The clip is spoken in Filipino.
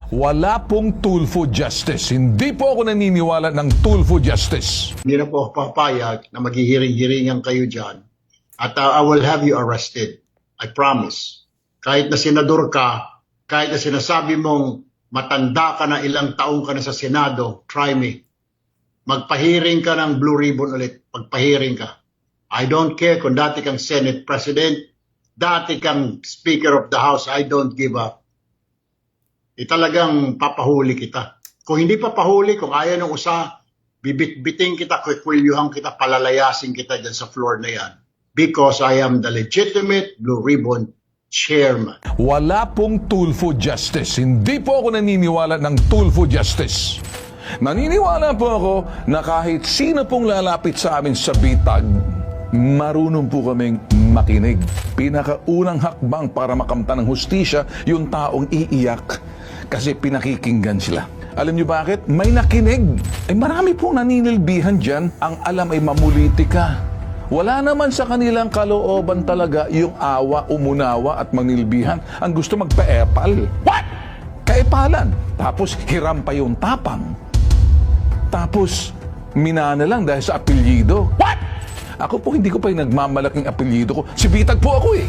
Wala pong Tulfo Justice. Hindi po ako naniniwala ng Tulfo Justice. Hindi na po ako papayag na maghihiring-hiringan kayo dyan. At I will have you arrested. I promise. Kahit na senador ka, kahit na sinasabi mong matanda ka na, ilang taong ka na sa Senado, try me. Magpahiring ka ng Blue Ribbon ulit. Magpahiring ka. I don't care kung dati kang Senate President, dati kang Speaker of the House, I don't give up. Talagang papahuli kita. Kung hindi papahuli, kung ayaw ng usa, bibit-biting kita, kukwilyuhan kita, palalayasin kita dyan sa floor na yan. Because I am the legitimate Blue Ribbon Chairman. Wala pong Tulfo Justice. Hindi po ako naniniwala ng Tulfo Justice. Naniniwala po ako na kahit sino pong lalapit sa amin sa bitag, marunong po kaming makinig. Pinakaunang hakbang para makamtan ng hustisya, yung taong iiyak kasi pinakikinggan sila. Alam niyo bakit? May nakinig. Marami pong naninilbihan dyan. Ang alam ay mamulitika. Wala naman sa kanilang kalooban talaga yung awa, umunawa at manilbihan. Ang gusto magpa-epal. What? Kaepalan. Tapos hiram pa yung tapang. Tapos minana lang dahil sa apelyido. What? Ako po, hindi ko pa yung nagmamalaking apelyido ko. Si Bitag po ako eh.